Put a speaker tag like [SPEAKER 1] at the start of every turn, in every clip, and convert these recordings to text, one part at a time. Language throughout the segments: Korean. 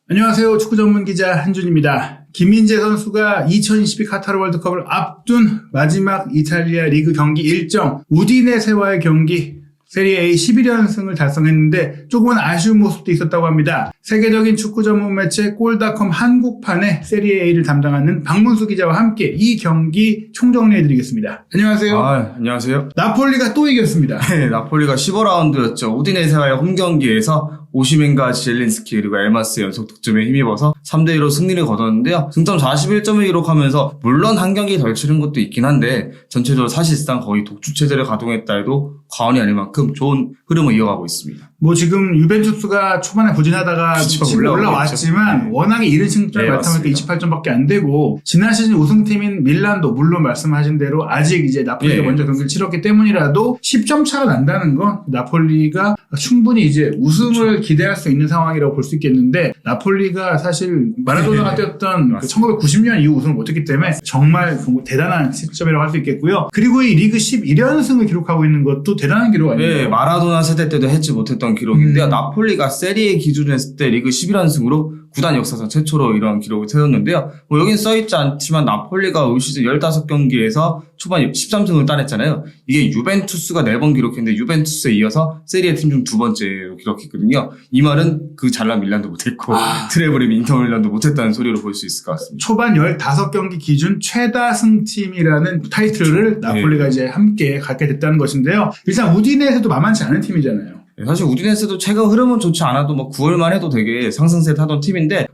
[SPEAKER 1] 안녕하세요. 축구 전문 기자 한준입니다. 김민재 선수가 2022 카타르 월드컵을 앞둔 마지막 이탈리아 리그 경기 일정 우디네세와의 경기 세리에 A 11연승을 달성했는데 조금은 아쉬운 모습도 있었다고 합니다. 세계적인 축구 전문 매체 골닷컴 한국판의 세리에 A를 담당하는 박문수 기자와 함께 이 경기 총정리해드리겠습니다. 안녕하세요.
[SPEAKER 2] 안녕하세요.
[SPEAKER 1] 나폴리가 또 이겼습니다.
[SPEAKER 2] 네, 나폴리가 15라운드였죠. 우디네세와의 홈경기에서 오시멘과 지엘린스키 그리고 엘마스 연속 득점에 힘입어서 3대2로 승리를 거뒀는데요. 승점 41점을 기록하면서 물론 한 경기 덜 치른 것도 있긴 한데 전체적으로 사실상 거의 독주체제를 가동했다 해도 과언이 아닐 만큼 좋은 흐름을 이어가고 있습니다.
[SPEAKER 1] 지금 유벤투스가 초반에 부진하다가 치고 올라왔지만 워낙에 이른 승점을 바탕으로 28점밖에 안 되고 지난 시즌 우승팀인 밀란도 물론 말씀하신 대로 아직 이제 나폴리가 먼저 경기를 치렀기 때문이라도 10점 차가 난다는 건 나폴리가 충분히 이제 우승을 기대할 수 있는 상황이라고 볼 수 있겠는데 나폴리가 사실 마라도나가 뛰었던 그 1990년 이후 우승을 못했기 때문에 정말 대단한 시점이라고 할 수 있겠고요. 그리고 이 리그 11연승을 기록하고 있는 것도 대단한 기록 아니에요?
[SPEAKER 2] 네, 마라도나 세대 때도 했지 못했던 기록인데요. 나폴리가 세리에 기준으로 했을 때 리그 11연승으로 구단 역사상 최초로 이런 기록을 세웠는데요. 여긴 써있지 않지만 나폴리가 올 시즌 15경기에서 초반 13승을 따냈잖아요. 이게 유벤투스가 4번 기록했는데 유벤투스에 이어서 세리에 팀 중 2번째로 기록했거든요. 이 말은 그 잘난 밀란도 못했고 트래블의 인터 밀란도 못했다는 소리로 볼 수 있을 것 같습니다.
[SPEAKER 1] 초반 15경기 기준 최다 승팀이라는 타이틀을 나폴리가 이제 함께 갖게 됐다는 것인데요. 일단 우디네세도 만만치 않은 팀이잖아요.
[SPEAKER 2] 사실 우디네세도 최근 흐름은 좋지 않아도 9월만 해도 되게 상승세 타던 팀인데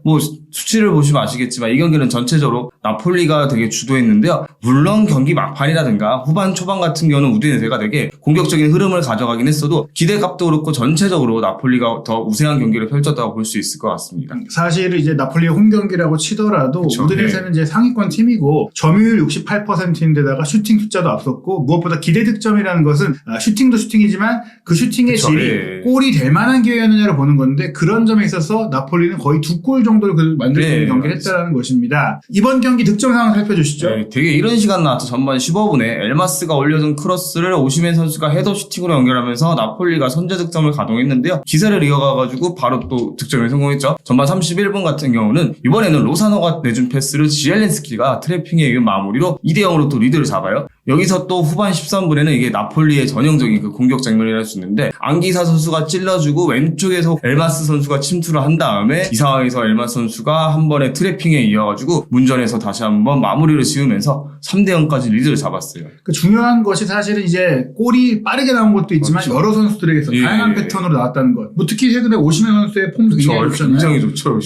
[SPEAKER 2] 수치를 보시면 아시겠지만 이 경기는 전체적으로 나폴리가 되게 주도했는데요. 물론 경기 막판이라든가 후반 초반 같은 경우는 우디네세가 되게 공격적인 흐름을 가져가긴 했어도 기대값도 그렇고 전체적으로 나폴리가 더 우세한 경기를 펼쳤다고 볼 수 있을 것 같습니다.
[SPEAKER 1] 사실 이제 나폴리의 홈 경기라고 치더라도 우디네세는 이제 상위권 팀이고 점유율 68%인데다가 슈팅 숫자도 앞섰고 무엇보다 기대 득점이라는 것은 슈팅도 슈팅이지만 그 슈팅의 질이 골이 될 만한 기회였느냐를 보는 건데 그런 점에 있어서 나폴리는 거의 2골 정도를 만들 수 있는 경기를 했다는 것입니다. 이번 경기 득점 상황 살펴주시죠.
[SPEAKER 2] 되게 이런 시간 나왔죠. 전반 15분에 엘마스가 올려준 크로스를 오시멘 선수가 헤더 슈팅으로 연결하면서 나폴리가 선제 득점을 가동했는데요. 기세를 이어가가지고 바로 또 득점에 성공했죠. 전반 31분 같은 경우는 이번에는 로사노가 내준 패스를 지엘린스키가 트래핑에 의한 마무리로 2대0으로 또 리드를 잡아요. 여기서 또 후반 13분에는 이게 나폴리의 전형적인 그 공격 장면이라 할 수 있는데 앙기사 선수가 찔러주고 왼쪽에서 엘마스 선수가 침투를 한 다음에 이 상황에서 엘마스 선수가 한 번에 트래핑에 이어가지고 문전에서 다시 한번 마무리를 지으면서 3대0까지 리드를 잡았어요.
[SPEAKER 1] 그 중요한 것이 사실은 이제 골이 빠르게 나온 것도 있지만 여러 선수들에게서 다양한 패턴으로 나왔다는 것. 특히 최근에 오시멘 선수의 폼도 굉장히 좋잖아요.
[SPEAKER 2] 굉장히 좋죠.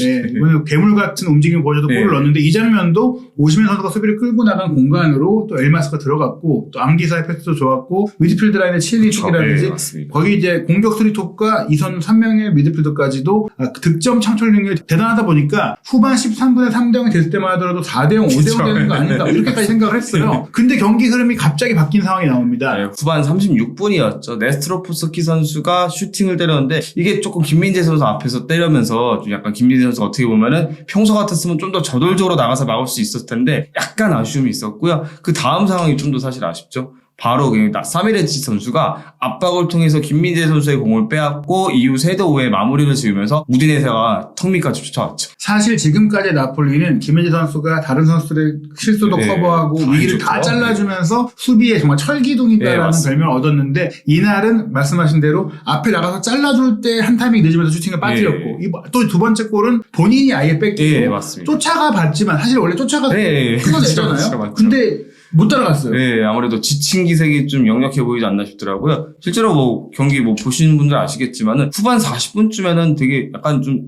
[SPEAKER 1] 괴물 같은 움직임을 보여줘도 골을 넣었는데 이 장면도 오시멘 선수가 수비를 끌고 나간 공간으로 또 엘마스가 들어갔고 또 앙기사의 패스도 좋았고 미드필드 라인의 칠리축이라든지 거기 이제 공격 스리톱과 이선 3명의 미드필더까지도 득점 창출 능력이 대단하다 보니까 후반 13분에 3대0이 됐을 때만 하더라도 4대0, 5대0 되는 거 아닌가 이렇게까지 생각을 했어요. 근데 경기 흐름이 갑자기 바뀐 상황이 나옵니다.
[SPEAKER 2] 후반 36분이었죠. 네스트로프스키 선수가 슈팅을 때렸는데 이게 조금 김민재 선수 앞에서 때리면서 좀 약간 김민재 선수가 어떻게 보면은 평소 같았으면 좀 더 저돌적으로 나가서 막을 수 있었을 텐데 약간 아쉬움이 있었고요. 그 다음 상황이 좀 더 사실 아쉽죠. 바로 사미레치 선수가 압박을 통해서 김민재 선수의 공을 빼앗고 이후 3대5의 마무리를 지으면서 우디네세가 턱 밑까지 쫓아왔죠.
[SPEAKER 1] 사실 지금까지 나폴리는 김민재 선수가 다른 선수들의 실수도 커버하고 위기를 다 잘라주면서 수비에 정말 철기둥이다라는 별명을 얻었는데 이날은 말씀하신 대로 앞에 나가서 잘라줄 때 한 타이밍 늦으면서 슈팅을 빠뜨렸고 또 두 번째 골은 본인이 아예 뺏기고 쫓아가 봤지만 사실 원래 쫓아가서 끊어내잖아요. 근데 못 따라갔어요.
[SPEAKER 2] 아무래도 지친 기색이 좀 역력해 보이지 않나 싶더라고요. 실제로 경기 보시는 분들 아시겠지만은 후반 40분쯤에는 되게 약간 좀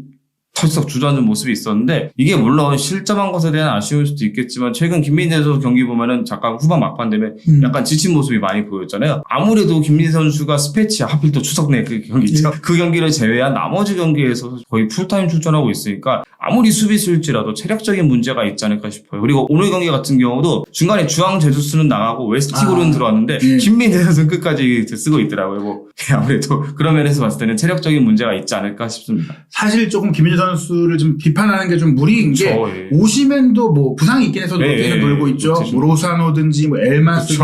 [SPEAKER 2] 털썩 주저앉은 모습이 있었는데 이게 물론 실점한 것에 대한 아쉬움일 수도 있겠지만 최근 김민재 선수 경기 보면은 잠깐 후반 막판 되면 약간 지친 모습이 많이 보였잖아요. 아무래도 김민재 선수가 스페치야 하필 또 추석 내 그 경기죠. 그 경기를 제외한 나머지 경기에서 거의 풀타임 출전하고 있으니까 아무리 수비수일지라도 체력적인 문제가 있지 않을까 싶어요. 그리고 오늘 경기 같은 경우도 중간에 주앙 제주스는 나가고 웨스티고르는 들어왔는데 김민재 선수는 끝까지 쓰고 있더라고요. 아무래도 그런 면에서 봤을 때는 체력적인 문제가 있지 않을까 싶습니다.
[SPEAKER 1] 사실 조금 김민재 선수를 좀 비판하는 게 좀 무리인 게
[SPEAKER 2] 예.
[SPEAKER 1] 오시멘도 뭐 부상이 있긴 해서 로테이션 돌고 있죠. 뭐 로사노든지 뭐 엘마스든지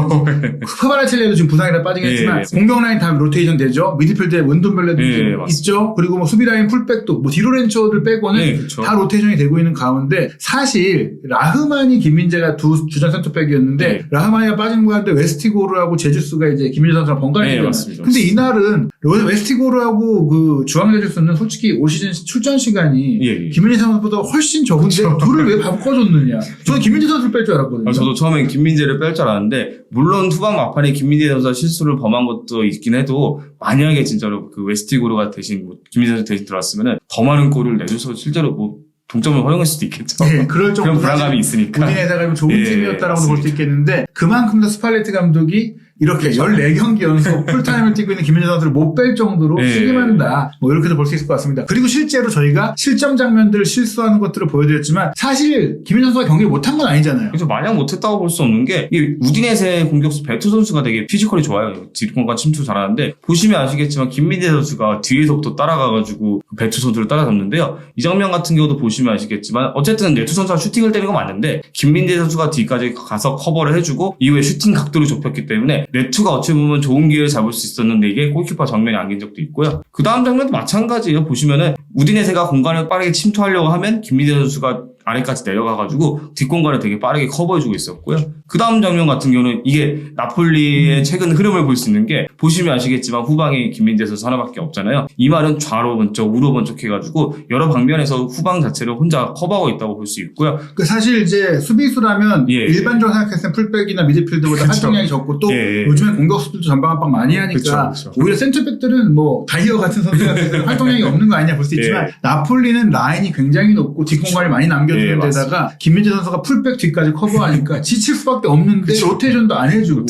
[SPEAKER 1] 크바라첼레도 지금 부상이라 빠지긴 했지만 공격 라인 다 로테이션 되죠. 미드필드에 원돈벨레도 있죠. 그리고 뭐 수비 라인 풀백도 뭐 디로렌초를 빼고는 다 로테이션이 되고 있는 가운데 사실 라흐만이 김민재가 두 주전 센터백이었는데 라흐만이가 빠진 가운데 웨스티고르하고 제주스가 이제 김민재 선수랑 번갈아가잖아요. 근데 이날은 웨스티고르하고 그 주황 제주스는 솔직히 올 시즌 출전 시간이 김민재 선수보다 훨씬 적은데 둘을 왜 바꿔줬느냐. 저는 김민재 선수를 뺄 줄 알았거든요.
[SPEAKER 2] 저도 처음엔 김민재를 뺄 줄 알았는데 물론 후반 막판에 김민재 선수가 실수를 범한 것도 있긴 해도 만약에 진짜로 그 웨스티고르가 대신 뭐 김민재 선수 대신 들어왔으면은 더 많은 골을 내줘서 실제로 뭐 동점을 허용할 수도 있겠죠.
[SPEAKER 1] 네, 그럴 정도
[SPEAKER 2] 그런 불안감이 있으니까.
[SPEAKER 1] 우디네세가 좋은 팀이었다라고 볼 수 있겠는데 그만큼 더 스팔레티 감독이 이렇게 14경기 연속 풀타임을 뛰고 있는 김민재 선수를 못 뺄 정도로 책임한다. 뭐 이렇게도 볼 수 있을 것 같습니다. 그리고 실제로 저희가 실점 장면들을 실수하는 것들을 보여드렸지만 사실 김민재 선수가 경기를 못한 건 아니잖아요.
[SPEAKER 2] 그래서 마냥 못했다고 볼 수 없는 게 이 우디네세 공격수 베투 선수가 되게 피지컬이 좋아요. 뒷공간 침투 잘하는데 보시면 아시겠지만 김민재 선수가 뒤에서부터 따라가가지고 베투 선수를 따라잡는데요. 이 장면 같은 경우도 보시면 아시겠지만 어쨌든 네투 선수가 슈팅을 때리는 건 맞는데 김민재 선수가 뒤까지 가서 커버를 해주고 이후에 슈팅 각도를 좁혔기 때문에 네투가 어찌 보면 좋은 기회를 잡을 수 있었는데 이게 골키퍼 정면에 안긴 적도 있고요. 그 다음 장면도 마찬가지예요. 보시면은 우디네세가 공간을 빠르게 침투하려고 하면 김민재 선수가 아래까지 내려가가지고 뒷공간을 되게 빠르게 커버해주고 있었고요. 그 다음 장면 같은 경우는 이게 나폴리의 최근 흐름을 볼 수 있는 게 보시면 아시겠지만 후방에 김민재 선수 하나밖에 없잖아요. 이 말은 좌로 번쩍 우로 번쩍 해가지고 여러 방면에서 후방 자체를 혼자 커버하고 있다고 볼 수 있고요.
[SPEAKER 1] 그 사실 이제 수비수라면 일반적으로 생각했을 때 풀백이나 미드필드보다 활동량이 적고 또 요즘에 공격수들도 전방 압박 많이 하니까 오히려 센터백들은 뭐 다이어 같은 선수가 활동량이 없는 거 아니냐 볼 수 있지만 나폴리는 라인이 굉장히 높고 뒷공간을 많이 남겨주는 데다가 김민재 선수가 풀백 뒤까지 커버하니까 지칠 수밖에 없는데 로테이션도 안 해주고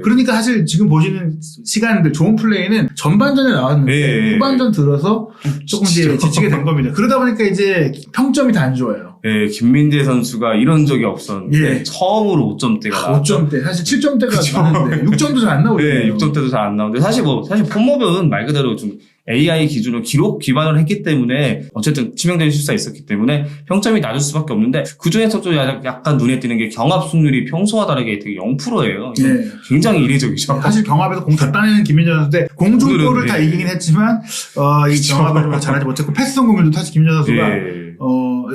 [SPEAKER 1] 그러니까 사실 지금 보시는 시간들 좋은 플레이는 전반전에 나왔는데 후반전 들어서 조금 이제 지치게 된 겁니다. 그러다 보니까 이제 평점이 다 안 좋아요.
[SPEAKER 2] 네, 김민재 선수가 이런 적이 없었는데 처음으로 5점대가 나왔죠.
[SPEAKER 1] 5점대. 사실 7점대가 나왔는데 6점도 잘 안 나오거든요.
[SPEAKER 2] 네, 6점대도 잘 안 나오는데 사실 폼몹은 말 그대로 좀 AI 기준으로 기록 기반을 했기 때문에 어쨌든 치명적인 실수가 있었기 때문에 평점이 낮을 수밖에 없는데 그중에서도 약간 눈에 띄는 게 경합 승률이 평소와 다르게 되게 0%예요. 굉장히 이례적이죠.
[SPEAKER 1] 사실 경합에서 공 다 따내는 김민재 선수인데 공중볼을 다 이기긴 했지만 이 경합을 좀 잘하지 못했고 패스 성공률도 사실 김민재 선수가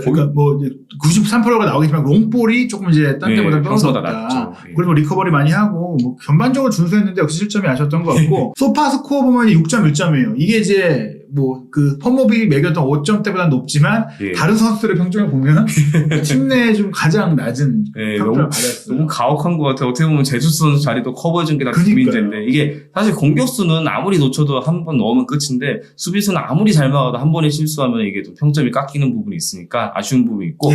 [SPEAKER 1] 그러니까 뭐 93%가 나오겠지만 롱볼이 조금 이제 딴 때보다 떨어졌다. 그리고 리커버리 많이 하고 뭐 전반적으로 준수했는데 역시 실점이 아쉬웠던 것 같고 소파 스코어 보면 6.1점이에요. 이게 이제 뭐 그 펌업이 매겼던 5점대보다 높지만 다른 선수들의 평점을 보면 팀 내에 좀 가장 낮은 평점을 받았어요.
[SPEAKER 2] 너무 가혹한 것 같아요. 어떻게 보면 제주스 선수 자리도 커버해준 게 다 김민재인데 이게 사실 공격수는 아무리 놓쳐도 한 번 넣으면 끝인데 수비수는 아무리 잘 막아도 한 번에 실수하면 이게 또 평점이 깎이는 부분이 있으니까 아쉬운 부분이 있고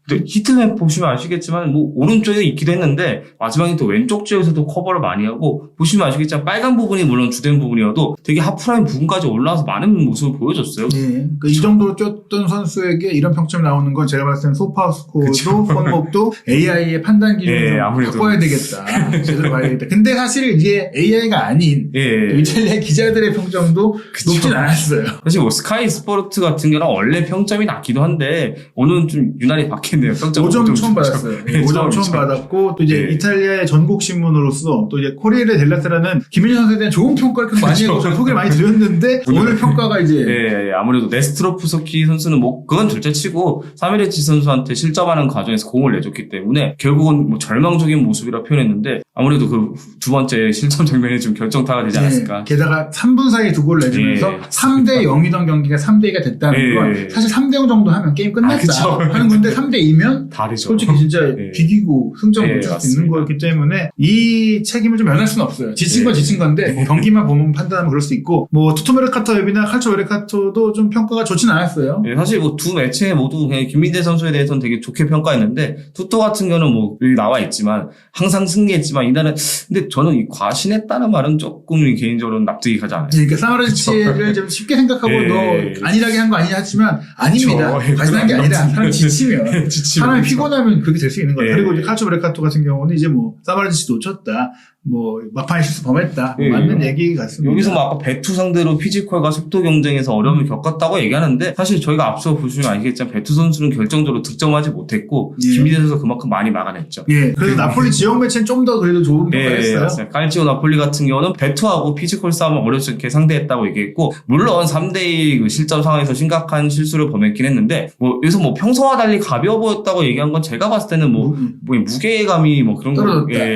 [SPEAKER 2] 근데 히트맵 보시면 아시겠지만 뭐 오른쪽에 있기도 했는데 마지막에 또 왼쪽 지역에서도 커버를 많이 하고 보시면 아시겠지만 빨간 부분이 물론 주된 부분이어도 되게 하프라인 부분까지 올라와서 많은 모습을 보여줬어요.
[SPEAKER 1] 그러니까 이 정도로 뛰었던 선수에게 이런 평점이 나오는 건 제가 봤을 때는 소파 스코어도 펀업도 AI의 판단 기준을 바꿔야 되겠다. 제대로 봐야 되겠다. 근데 사실 이게 AI가 아닌 이탈리아 기자들의 평점도 높진 않았어요.
[SPEAKER 2] 사실 뭐 스카이 스포츠 같은 경우는 원래 평점이 낮기도 한데 오늘은 좀 유난히 바뀌었네요.
[SPEAKER 1] 5점 처음 받았어요. 5점 처음 받았고 또 이제 이탈리아의 전국 신문으로서 또 이제 코리에르 델라세라는 김민재 선수에 대한 좋은 평가를 많이 하고 소개를 많이 드렸는데 오늘 평가가 이제
[SPEAKER 2] 아무래도 네스트로프스키 선수는 뭐 그건 둘째치고 사미레치 선수한테 실점하는 과정에서 공을 내줬기 때문에 결국은 뭐 절망적인 모습이라 표현했는데 아무래도 그 두 번째 실점 장면에 좀 결정타가 되지 않았을까.
[SPEAKER 1] 게다가 3분 사이에 두 골을 내주면서 3대 0이던 경기가 3대 2가 됐다는 건 사실 3대 0 정도 하면 게임 끝났다 하는 건데 3대 2면
[SPEAKER 2] 다르죠.
[SPEAKER 1] 솔직히 진짜 비기고 승점 놓칠 수 있는 거였기 때문에 이 책임을 좀 면할 수는 없어요. 지친 건 지친 건데 뭐 경기만 보면 판단하면 그럴 수 있고 뭐 투토 메르카토 웹이나 칼초 메르카토도 좀 평가가 좋진 않았어요.
[SPEAKER 2] 사실 뭐 두 매체 모두 그냥 김민재 선수에 대해서는 되게 좋게 평가했는데 투토 같은 경우는 뭐 여기 나와 있지만 항상 승리했지만 이날은 근데 저는 이 과신했다는 말은 조금 개인적으로는 납득이 가지 않아요.
[SPEAKER 1] 그러니까 사마르치를 좀 쉽게 생각하고 너 안일하게 한 거 아니냐 하지만 아닙니다. 과신한 게 아니라 사람 지치면 사람이 피곤하면 그렇게 될 수 있는 거예요. 그리고 이제 칼초 메르카토 같은 경우는 이제 뭐 사마르치 놓쳤다. 뭐 막판에 실수 범했다.
[SPEAKER 2] 예,
[SPEAKER 1] 맞는 얘기 같습니다.
[SPEAKER 2] 여기서 뭐 아까 배투 상대로 피지컬과 속도 경쟁에서 어려움을 겪었다고 얘기하는데 사실 저희가 앞서 보시면 아시겠지만 배투 선수는 결정적으로 득점하지 못했고
[SPEAKER 1] 예.
[SPEAKER 2] 김민재 선수가 그만큼 많이 막아냈죠.
[SPEAKER 1] 예, 그래서 나폴리 지역 매치는 좀 더 그래도 좋은 평가를 했어요.
[SPEAKER 2] 맞습니다. 깔치오 나폴리 같은 경우는 배투하고 피지컬 싸움을 어렵게 상대했다고 얘기했고 물론 3대2 그 실점 상황에서 심각한 실수를 범했긴 했는데 뭐 여기서 뭐 평소와 달리 가벼워 보였다고 얘기한 건 제가 봤을 때는 뭐 무게감이 뭐 그런 거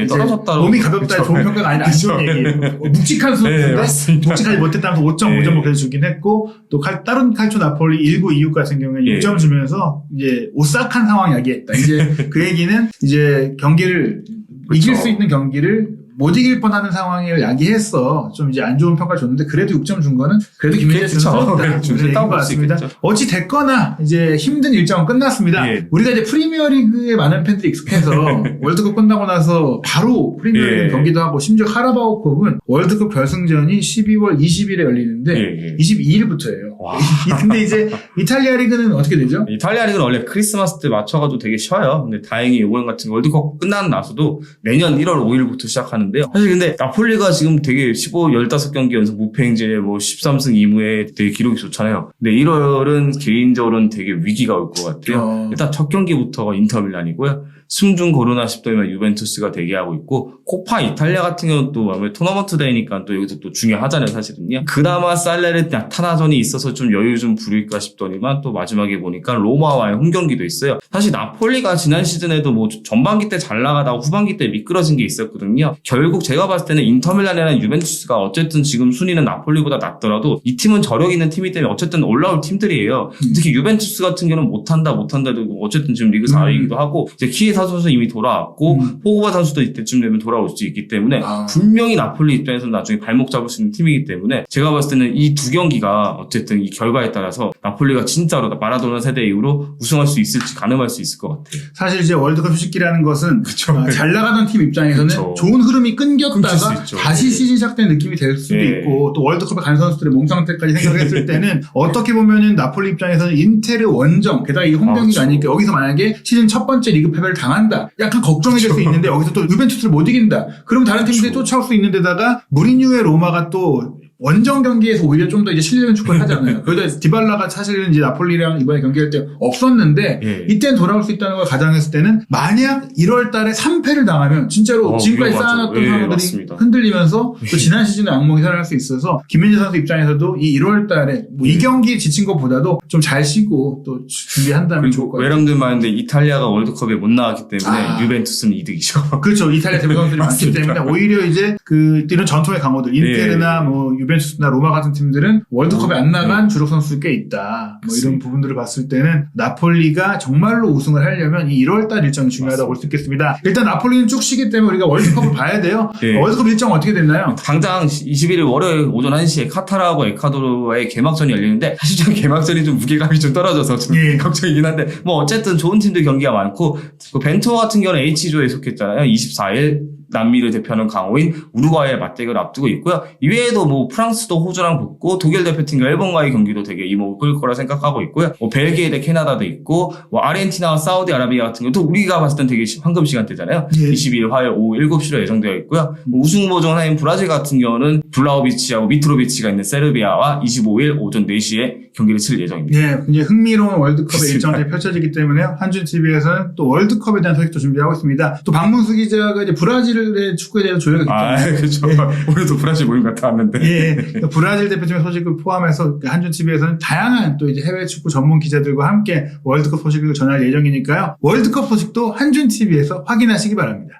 [SPEAKER 2] 떨어졌다.
[SPEAKER 1] 몸이 가볍다 좋은 평가가 아니라 안 좋은 얘기예요. 묵직한 수준인데 묵직하지 못했다면서 5.5점 뭐 그래서 주긴 했고 또 다른 칼초 나폴리 19, 26 같은 경우에 6점 주면서 이제 오싹한 상황 야기했다. 이제 그 얘기는 이제 경기를 이길 수 있는 경기를 못 이길 뻔하는 상황을 야기했어. 좀 이제 안 좋은 평가를 줬는데 그래도 6점 준 거는 그래도 김민재 선수였다. 얘기인 것 같습니다. 어찌 됐거나 이제 힘든 일정은 끝났습니다.
[SPEAKER 2] 예.
[SPEAKER 1] 우리가 이제 프리미어리그에 많은 팬들이 익숙해서 월드컵 끝나고 나서 바로 프리미어리그 경기도 하고 심지어 카라바오컵은 월드컵 결승전이 12월 20일에 열리는데 22일부터예요. 근데 이제 이탈리아 리그는 어떻게 되죠?
[SPEAKER 2] 이탈리아 리그는 원래 크리스마스 때 맞춰가지고 되게 쉬어요. 근데 다행히 이번 같은 월드컵 끝나고 나서도 내년 1월 5일부터 시작하는 사실 근데 나폴리가 지금 되게 15 연속 무패 행진에 뭐 13승 2무에 되게 기록이 좋잖아요. 근데 1월은 개인적으로는 되게 위기가 올 것 같아요. 일단 첫 경기부터가 인터밀란이고요. 승중 고르나 싶더니만 유벤투스가 대기하고 있고 코파 이탈리아 같은 경우는 또 아무래도 토너먼트 대회니까 또 여기서 또 중요하잖아요, 사실은요. 그나마 살레르타나전이 있어서 좀 여유 좀 부릴까 싶더니만 또 마지막에 보니까 로마와의 홈경기도 있어요. 사실 나폴리가 지난 시즌에도 뭐 전반기 때 잘 나가다가 후반기 때 미끄러진 게 있었거든요. 결국 제가 봤을 때는 인터밀란이나 유벤투스가 어쨌든 지금 순위는 나폴리보다 낮더라도 이 팀은 저력 있는 팀이기 때문에 어쨌든 올라올 팀들이에요. 특히 유벤투스 같은 경우는 못한다 어쨌든 지금 리그 4위이기도 하고 이제 키에사 선수 이미 돌아왔고 포그바 선수도 이때쯤 되면 돌아올 수 있기 때문에 분명히 나폴리 입장에서는 나중에 발목 잡을 수 있는 팀이기 때문에 제가 봤을 때는 이 두 경기가 어쨌든 이 결과에 따라서 나폴리가 진짜로 마라도나 세대 이후로 우승할 수 있을지 가늠할 수 있을 것 같아요.
[SPEAKER 1] 사실 이제 월드컵 휴식기라는 것은 잘 나가던 팀 입장에서는 좋은 흐름이 끊겼다가 다시 시즌 시작된 느낌이 될 수도 있고 또 월드컵에 간 선수들의 몸 상태까지 생각했을 때는 어떻게 보면은 나폴리 입장에서는 인테르 원정 게다가 이게 홈경기가 아니니까 여기서 만약에 시즌 첫 번째 리그 패배를 당한다 약간 걱정이 될 수 있는데 여기서 또 유벤투스를 못 이긴다 그럼 다른 팀들이 쫓아올 수 있는 데다가 무리뉴의 로마가 또 원정 경기에서 오히려 좀 더 이제 실력은 축구를 하잖아요. 그러다 디발라가 사실은 이제 나폴리랑 이번에 경기할 때 없었는데 이때는 돌아올 수 있다는 걸 가정했을 때는 만약 1월 달에 3패를 당하면 진짜로 지금까지 쌓아놨던 상황들이 흔들리면서 또 지난 시즌에 악몽이 살아날 수 있어서 김민재 선수 입장에서도 이 1월 달에 뭐 이 경기 지친 것보다도 좀 잘 쉬고 또 준비한다면 좋을 것 같아요.
[SPEAKER 2] 외람들 많은데 이탈리아가 월드컵에 못 나왔기 때문에 유벤투스는 이득이죠.
[SPEAKER 1] 그렇죠. 이탈리아 대표 선수들이 많기 때문에 오히려 이제 이런 전통의 강호들 인테르나 뭐 유벤투스나 로마 같은 팀들은 월드컵에 안 나간 주력 선수 꽤 있다. 뭐 이런 부분들을 봤을 때는 나폴리가 정말로 우승을 하려면 이 1월달 일정이 중요하다고 볼 수 있겠습니다. 일단 나폴리는 쭉 쉬기 때문에 우리가 월드컵을 봐야 돼요. 월드컵 일정 어떻게 됐나요?
[SPEAKER 2] 당장 21일 월요일 오전 1시에 카타르하고 에콰도르와의 개막전이 열리는데 사실 좀 개막전이 좀 무게감이 좀 떨어져서 좀 걱정이긴 한데 뭐 어쨌든 좋은 팀들 경기가 많고 그 벤투 같은 경우는 H조에 속했잖아요. 24일 남미를 대표하는 강호인 우루과이의 맞대결을 앞두고 있고요. 이외에도 뭐 프랑스도 호주랑 붙고 독일 대표팀과 일본과의 경기도 되게 이목을 끌 거라 생각하고 있고요. 뭐 벨기에 대 캐나다도 있고 뭐 아르헨티나와 사우디아라비아 같은 경우도 우리가 봤을 땐 되게 황금 시간대잖아요. 22일 화요일 오후 7시로 예정되어 있고요. 뭐 우승 후보중 하나인 브라질 같은 경우는 블라우비치하고 미트로비치가 있는 세르비아와 25일 오전 4시에 경기를 칠 예정입니다.
[SPEAKER 1] 네, 이제 흥미로운 월드컵의 일정이 펼쳐지기 때문에 한준TV에서는 또 월드컵에 대한 소식도 준비하고 있습니다. 또 박문수 기자가 이제 브라질의 축구에 대해서 조회가 있잖아요.
[SPEAKER 2] 그렇죠. 오늘도 브라질 모임 갔다 왔는데.
[SPEAKER 1] 브라질 대표팀의 소식을 포함해서 한준TV에서는 다양한 또 이제 해외 축구 전문 기자들과 함께 월드컵 소식을 전할 예정이니까요. 월드컵 소식도 한준TV에서 확인하시기 바랍니다.